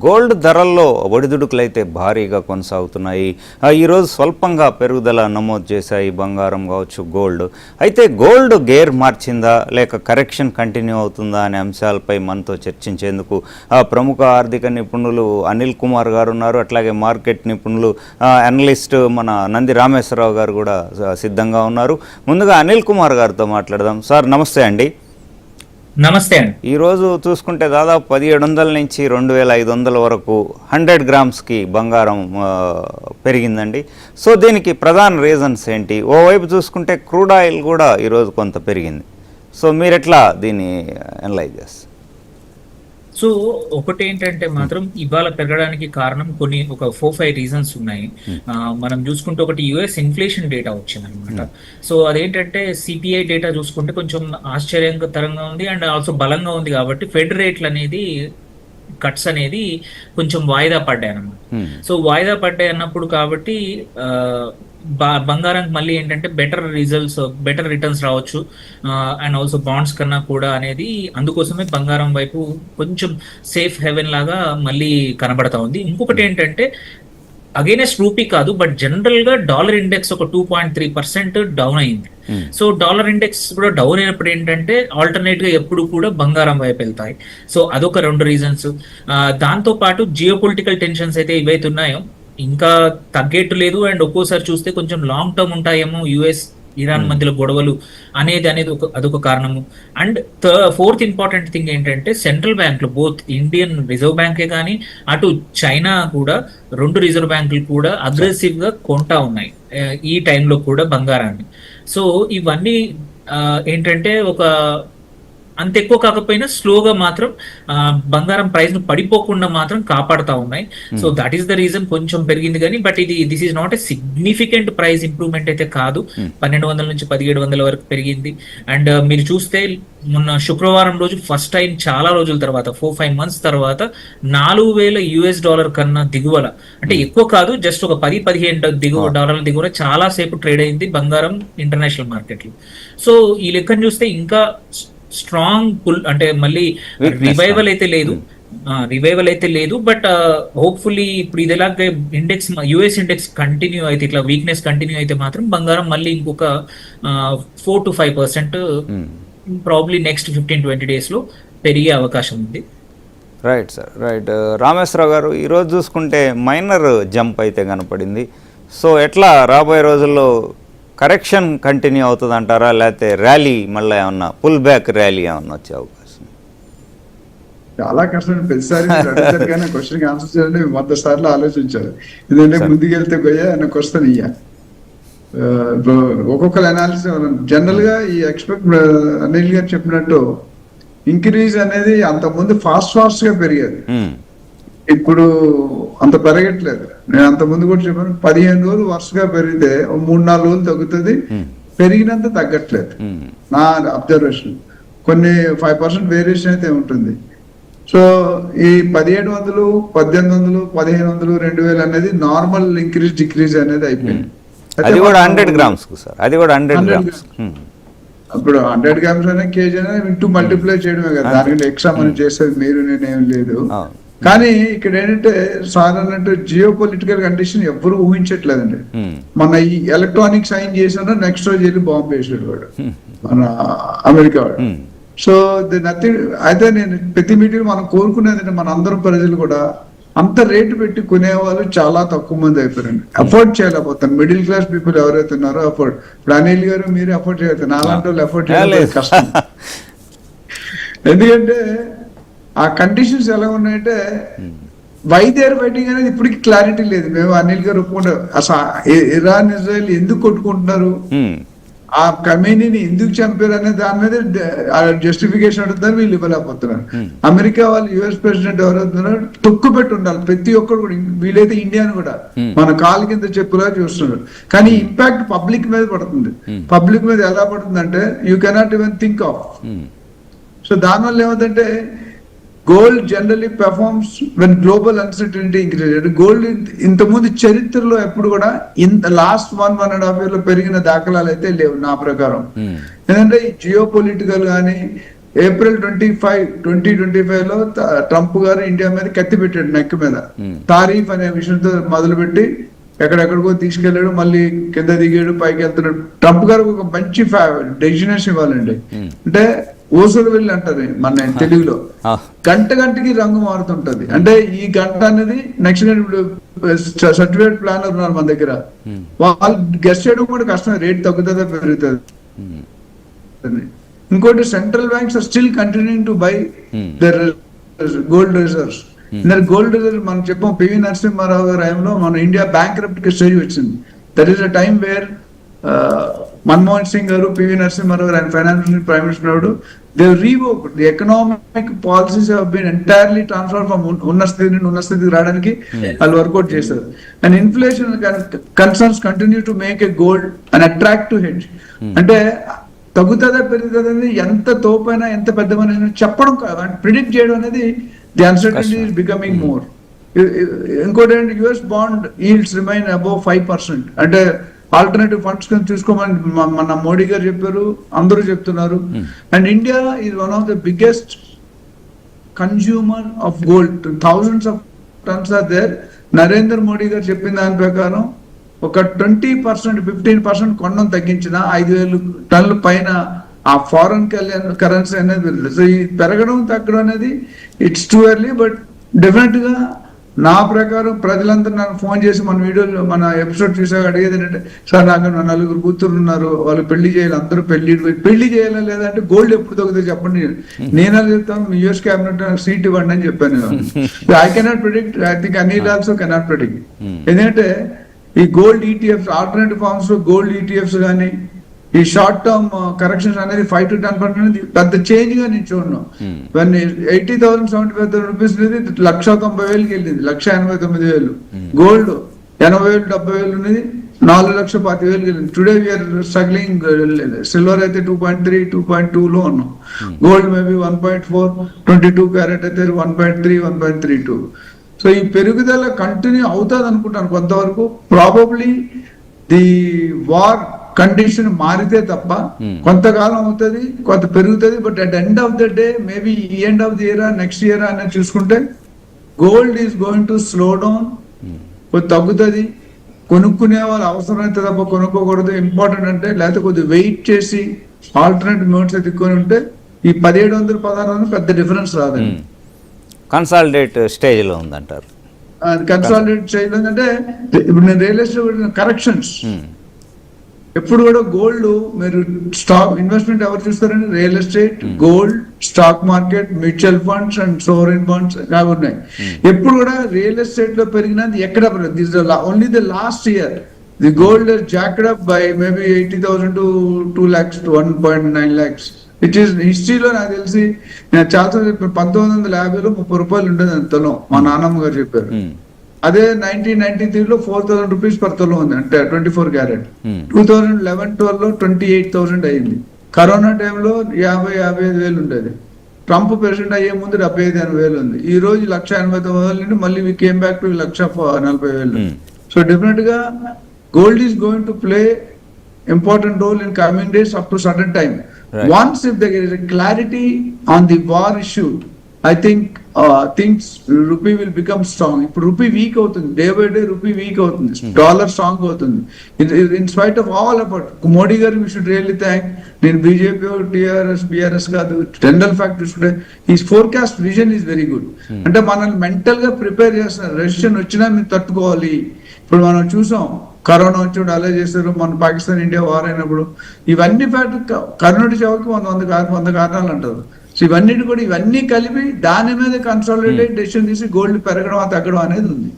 Gold ధరల్లో ఒడిదుడుకులైతే భారీగా కొనసాగుతున్నాయి. ఈరోజు స్వల్పంగా పెరుగుదల నమోదు చేశాయి బంగారం కావచ్చు, గోల్డ్. అయితే గోల్డ్ గేర్ మార్చిందా లేక కరెక్షన్ కంటిన్యూ అవుతుందా అనే అంశాలపై మనతో చర్చించేందుకు ప్రముఖ ఆర్థిక నిపుణులు అనిల్ కుమార్ గారు ఉన్నారు. అట్లాగే మార్కెట్ నిపుణులు అనలిస్ట్ మన నంది రామేశ్వరరావు గారు కూడా సిద్ధంగా ఉన్నారు. ముందుగా అనిల్ కుమార్ గారితో మాట్లాడదాం. సార్ నమస్తే అండి. నమస్తే అండి. ఈరోజు చూసుకుంటే దాదాపు 1700 నుంచి 2500 వరకు 100 గ్రామ్స్కి బంగారం పెరిగిందండి. సో దీనికి ప్రధాన రీజన్స్ ఏంటి? ఓవైపు చూసుకుంటే క్రూడ్ ఆయిల్ కూడా ఈరోజు కొంత పెరిగింది. సో మీరు ఎట్లా దీన్ని అనలైజ్ చేస్తారు? సో ఒకటి ఏంటంటే మాత్రం ఇవాళ పెరగడానికి కారణం ఒక 4-5 రీజన్స్ ఉన్నాయి. మనం చూసుకుంటే ఒకటి యుఎస్ ఇన్ఫ్లేషన్ డేటా వచ్చింది అనమాట. సో అదేంటంటే సిపిఐ డేటా చూసుకుంటే కొంచెం ఆశ్చర్యకరంగా ఉంది అండ్ ఆల్సో బలంగా ఉంది. కాబట్టి ఫెడ్ రేట్లు అనేది కట్స్ అనేది కొంచెం వాయిదా పడ్డాయి అన్నమాట. సో వాయిదా పడ్డాయి అన్నప్పుడు కాబట్టి బంగారం మళ్ళీ ఏంటంటే బెటర్ రిటర్న్స్ రావచ్చు అండ్ ఆల్సో బాండ్స్ కన్నా కూడా అనేది, అందుకోసమే బంగారం వైపు కొంచెం సేఫ్ హెవెన్ లాగా మళ్ళీ కనబడతా ఉంది. ఇంకొకటి ఏంటంటే అగైనెస్ట్ రూపీ కాదు, బట్ జనరల్ గా డాలర్ ఇండెక్స్ ఒక 2.3% డౌన్ అయింది. సో డాలర్ ఇండెక్స్ కూడా డౌన్ అయినప్పుడు ఏంటంటే ఆల్టర్నేట్ గా ఎప్పుడు కూడా బంగారం వైపు వెళ్తాయి. సో అదొక 2 రీజన్స్. దాంతో పాటు జియో పొలిటికల్ టెన్షన్స్ అయితే ఇవైతే ఉన్నాయో ఇంకా తగ్గేట్టు లేదు. అండ్ ఒక్కోసారి చూస్తే కొంచెం లాంగ్ టర్మ్ ఉంటాయేమో యుఎస్ ఇరాన్ మధ్యలో గొడవలు అనేది అదొక కారణము. అండ్ ఫోర్త్ ఇంపార్టెంట్ థింగ్ ఏంటంటే సెంట్రల్ బ్యాంకులు బోత్ ఇండియన్ రిజర్వ్ బ్యాంకే కానీ అటు చైనా కూడా 2 రిజర్వ్ బ్యాంకులు కూడా అగ్రెసివ్ గా కొంటా ఉన్నాయి ఈ టైంలో కూడా బంగారాన్ని. సో ఇవన్నీ ఏంటంటే అంత ఎక్కువ కాకపోయినా స్లోగా మాత్రం బంగారం ప్రైస్ ను పడిపోకుండా మాత్రం కాపాడుతా ఉన్నాయి. So that is the reason కొంచెం పెరిగింది కానీ, but this is not a significant price improvement అయితే కాదు. 1200 నుంచి 1700 వరకు పెరిగింది. అండ్ మీరు చూస్తే మొన్న శుక్రవారం రోజు ఫస్ట్ టైం చాలా రోజుల తర్వాత 4-5 months తర్వాత $4000 కన్నా దిగువల, అంటే ఎక్కువ కాదు, జస్ట్ ఒక 10-15 డాలర్ల దిగువల చాలా సేపు ట్రేడ్ అయింది బంగారం ఇంటర్నేషనల్ మార్కెట్ లో. సో ఈ లెక్కను చూస్తే ఇంకా స్ట్రాంగ్ పుల్ అంటే మళ్ళీ రివైవల్ అయితే లేదు. బట్ హోప్ఫుల్లీ ఇప్పుడు ఇదిలాగే ఇండెక్స్ యుఎస్ ఇండెక్స్ కంటిన్యూ అయితే, ఇట్లా వీక్నెస్ కంటిన్యూ అయితే మాత్రం బంగారం మళ్ళీ ఇంకొక 4-5% ప్రాబ్లీ నెక్స్ట్ 15-20 days లో పెరిగే అవకాశం ఉంది. Right sir, right. రామేశ్వరరావు గారు, ఈరోజు చూసుకుంటే మైనర్ జంప్ అయితే కనపడింది. సో ఎట్లా రాబోయే రోజుల్లో కరెక్షన్ కంటిన్యూ అవుతుంది అంటారా, లేకపోతే ర్యాలీ మళ్ళీ ఏమన్నా పుల్ బ్యాక్ ర్యాలీ ఏమన్నా వచ్చే అవకాశం? చాలా కష్టం. ప్రతిసారి క్వశ్చన్ ఆన్సర్ చేయాలంటే 100 సార్లు ఆలోచించారు. ఎందుకంటే ముందుకెళ్తే పోయా నాకు వస్తాను ఇయ్య ఒక్కొక్కరు అనాలిసిస్. జనరల్ గా ఈ ఎక్స్పెక్ట్ అనిల్ గారు చెప్పినట్టు ఇంక్రీజ్ అనేది అంత ముందు ఫాస్ట్ గా పెరిగేది. ఇప్పుడు అంత పెరగట్లేదు. నేను అంత ముందు కూడా చెప్పాను, 15 రోజులు వరుసగా పెరిగితే 3-4 రోజులు తగ్గుతుంది, పెరిగినంత తగ్గట్లేదు. నా అబ్జర్వేషన్ కొన్ని 5% వేరియేషన్ అయితే ఉంటుంది. సో ఈ 1700, 1800, 1500, 2000 అనేది నార్మల్ ఇంక్రీజ్ డిక్రీజ్ అనేది అయిపోయింది. అది కూడా 100 grams సార్, అది కూడా 100 grams. ఇప్పుడు 100 grams అనే కేజీ అనేది ఇంటూ మల్టిప్లై చేయడమే కదా, దానికంటే ఎక్స్ట్రా మనం చేసేది మీరు నేనేం లేదు. కానీ ఇక్కడ ఏంటంటే సార్ అన్నట్టు జియో పొలిటికల్ కండిషన్ ఎవ్వరు ఊహించట్లేదండి. మన ఈ ఎలక్ట్రానిక్ సైన్ చేసిన నెక్స్ట్ రోజు వెళ్ళి బాంబు వేసాడు వాడు, మన అమెరికా వాడు. So nothing. అయితే నేను ప్రతి మీటింగ్ మనం కోరుకునేది మన అందరం ప్రజలు కూడా అంత రేటు పెట్టి కొనేవాళ్ళు చాలా తక్కువ మంది అయిపోయారండి. అఫోర్డ్ చేయలేకపోతారు. మిడిల్ క్లాస్ పీపుల్ ఎవరైతే ఉన్నారో అఫోర్డ్. ఇప్పుడు అనిల్ గారు మీరు అఫోర్డ్ చేయలేదు, నాలాంటి వాళ్ళు అఫోర్డ్ చేయలేదు, కష్టం. ఎందుకంటే ఆ కండిషన్స్ ఎలా ఉన్నాయంటే వై దే ఆర్ ఫైటింగ్ అనేది ఇప్పటికి క్లారిటీ లేదు. మేము అనిల్ గారు ఒప్పుకుంటాం, అసలు ఇరాన్ ఇజ్రాయెల్ ఎందుకు కొట్టుకుంటున్నారు, ఆ కమీనీని ఎందుకు చంపారు అనే దాని మీద జస్టిఫికేషన్ అడుగుతారు, వీళ్ళు ఇవ్వలేకపోతున్నారు. అమెరికా వాళ్ళు యుఎస్ ప్రెసిడెంట్ ఎవరవుతున్నారు తొక్కు పెట్టి ఉండాలి ప్రతి ఒక్కరు కూడా, వీలైతే ఇండియాను కూడా మన కాలు కింద చెప్పులా చూస్తున్నారు. కానీ ఇంపాక్ట్ పబ్లిక్ మీద పడుతుంది. పబ్లిక్ మీద ఎలా పడుతుంది అంటే you cannot even think of. So దానివల్ల ఏమవుతుందంటే gold generally performs when global uncertainty increase. Gold ఇంతకుముందు చరిత్రలో ఎప్పుడు కూడా లాస్ట్ 1.5 years లో పెరిగిన దాఖలాలు అయితే లేవు నా ప్రకారం. ఎందుకంటే ఈ జియో పొలిటికల్ కానీ ఏప్రిల్ 2025 లో ట్రంప్ గారు ఇండియా మీద కత్తి పెట్టాడు నెక్ మీద. తారీఫ్ అనే విషయంతో మొదలుపెట్టి ఎక్కడెక్కడికో తీసుకెళ్లాడు, మళ్ళీ కింద దిగాడు, పైకి వెళ్తున్నాడు. ట్రంప్ గారు ఒక మంచి డెసిషన్స్ ఇవ్వాలండి. అంటే ఓసులు వెళ్ళి అంటారు మన తెలుగులో, గంటకి రంగు మారుతుంటది. అంటే ఈ గంట అనేది నెక్స్ట్ ఇప్పుడు సర్టిఫికేట్ ప్లానర్ ఉన్నారు మన దగ్గర, వాళ్ళు గెస్ట్ చేయడం కూడా కష్టం, రేట్ తగ్గుతుందా పెరుగుతుంది. ఇంకోటి central banks are still continuing to buy their gold reserves. Gold reserve మనం చెప్పాం, పివి నరసింహారావు గారి టైంలో మన ఇండియా బ్యాంక్రప్ట్ కి స్టేజ్ వచ్చింది. That is a time where Manmohan Singh గారు, పివి నరసింహారావు గారు, ఆయన finance prime minister, they revoked the economic policies have been entirely transfer from ఉన్న స్థితి నుండి ఉన్న స్థితికి రావడానికి వాళ్ళు వర్కౌట్ చేశారు. And inflation concerns continue to make a gold and attractive hedge. అంటే తగ్గుతుందా పెరుగుతుందని ఎంత తోపైనా ఎంత పెద్దమైనా చెప్పడం, ప్రిడిక్ట్ చేయడం అనేది the uncertainty is becoming more. ఇంకోటి ఏంటి, US bond yields remain above 5%. అంటే ఆల్టర్నేటివ్ ఫండ్స్ కింద చూసుకోమని మన మోడీ గారు చెప్పారు, అందరూ చెప్తున్నారు. And India is one of the biggest consumer of gold, thousands of tons are there. Narendra Modi గారు చెప్పిన దాని ప్రకారం ఒక 20%, 15% కొనడం తగ్గించిన 5,000 టన్నుల పైన ఆ ఫారెన్ కరెన్సీ అనేది పెరుగుతుంది. సో ఈ పెరగడం తగ్గడం అనేది it's too early. But definite గా నా ప్రకారం ప్రజలందరూ నాకు ఫోన్ చేసి మన వీడియోలో మన ఎపిసోడ్ చూసాక అడిగేది ఏంటంటే, సార్ నాకు 4 కూతురు ఉన్నారు, వాళ్ళు పెళ్లి చేయాలి, అందరూ పెళ్లి చేయాలా లేదంటే గోల్డ్ ఎప్పుడు తగ్గుతుంది చెప్పండి. నేను చెప్తాను, యుఎస్ క్యాబినెట్ నాకు సీట్ ఇవ్వండి అని చెప్పాను. I cannot predict, I think Anil also cannot predict. ఎందుకంటే ఈ గోల్డ్ ఈటీఎఫ్స్, ఆల్టర్నేటివ్ ఫార్మ్స్ లో గోల్డ్ ఈటీఎఫ్స్ కానీ ఈ షార్ట్ టర్మ్ కరెక్షన్స్ అనేది 5 to 10% అనేది పెద్ద చేంజ్ గా నేను చూడను. 80,075 రూపీస్ అనేది 1,90,000కి వెళ్ళింది, 1,89,000. గోల్డ్ 80,000, 70,000 అనేది 4,20,000కి వెళ్ళింది. Today we are struggling. సిల్వర్ అయితే 2.3, 2.2 లో ఉన్నాం. గోల్డ్ మేబీ 1.4, 22 క్యారెట్ అయితే 1.3, 1.32. సో ఈ పెరుగుదల కంటిన్యూ అవుతుంది అనుకుంటాను కొంతవరకు. ప్రాబబ్లీ ది వార్ కండిషన్ మారితే తప్ప కొంతకాలం అవుతుంది, కొంత పెరుగుతుంది. But at end of the day maybe ఈ end of the year, next year అనేది చూసుకుంటే gold is going to slow down, కొద్ది తగ్గుతుంది. కొనుక్కునే వాళ్ళు అవసరమైతే తప్ప కొనుక్కోకూడదు. ఇంపార్టెంట్ అంటే లేకపోతే కొద్దిగా వెయిట్ చేసి ఆల్టర్నేటివ్ నోట్స్ ఎత్తుకొని ఉంటే ఈ 1,700, 1,600 పెద్ద డిఫరెన్స్ రాదండి. కన్సాలిడేట్ స్టేజ్ లో ఉందంటారు. కన్సాలిడేట్ స్టేజ్ లో అంటే ఇప్పుడు నేను రియల్ ఎస్టేట్ కరెక్షన్స్ ఎప్పుడు కూడా గోల్డ్ మీరు స్టాక్ ఇన్వెస్ట్మెంట్ ఎవరు చూస్తారంటే real estate, gold, stock market, mutual funds and sovereign bonds అవి ఉన్నాయి. ఎప్పుడు కూడా రియల్ ఎస్టేట్ లో పెరిగినది ఎక్కడ only the last year the gold jacked up by maybe 80,000 to 2 lakhs to 1.9 lakhs, which is హిస్టరీలో నాకు తెలిసి నేను చాలా 1950లో 30 రూపాయలు ఉండేది అంతలో మా నాన్నమ్మ గారు చెప్పారు. అదే 1993లో 4,000 రూపీస్ పర్ తులం ఉంది, అంటే 24 క్యారెట్. 2011-12లో 28,000 అయింది. కరోనా టైంలో 50,000-55,000 ఉండేది. ట్రంప్ ప్రెసిడెంట్ అయ్యే ముందు 75,000 ఉంది. ఈ రోజు 1,89,000 నుండి మళ్ళీ we came back to 1,40,000. So definite గా gold is going to play important role in coming days up to certain time. Right. Once if there is a clarity on the war issue, I think things rupee will become strong. If rupee weak avutundi, day by day rupee weak avutundi, dollar strong avutundi. In spite of all effort, Modi garu we should really thank. Then BJP or TRS, BRS kaadu, general fact is today his forecast vision is very good. Ante manalni mental ga prepare chestunaru, recession vachina meer tattukovali. ఇప్పుడు మనం చూసాం, corona వచ్చినప్పుడు అలా చేశారు, మన Pakistan India war అయినప్పుడు. ఇవన్నీ factor corona చావుకి 100 కారణాలు అంటారు. సో ఇవన్నీ కలిపి దాని మీద కన్సాలిడేట్ డెసిషన్ తీసి గోల్డ్ పెరగడం తగ్గడం అనేది ఉంది.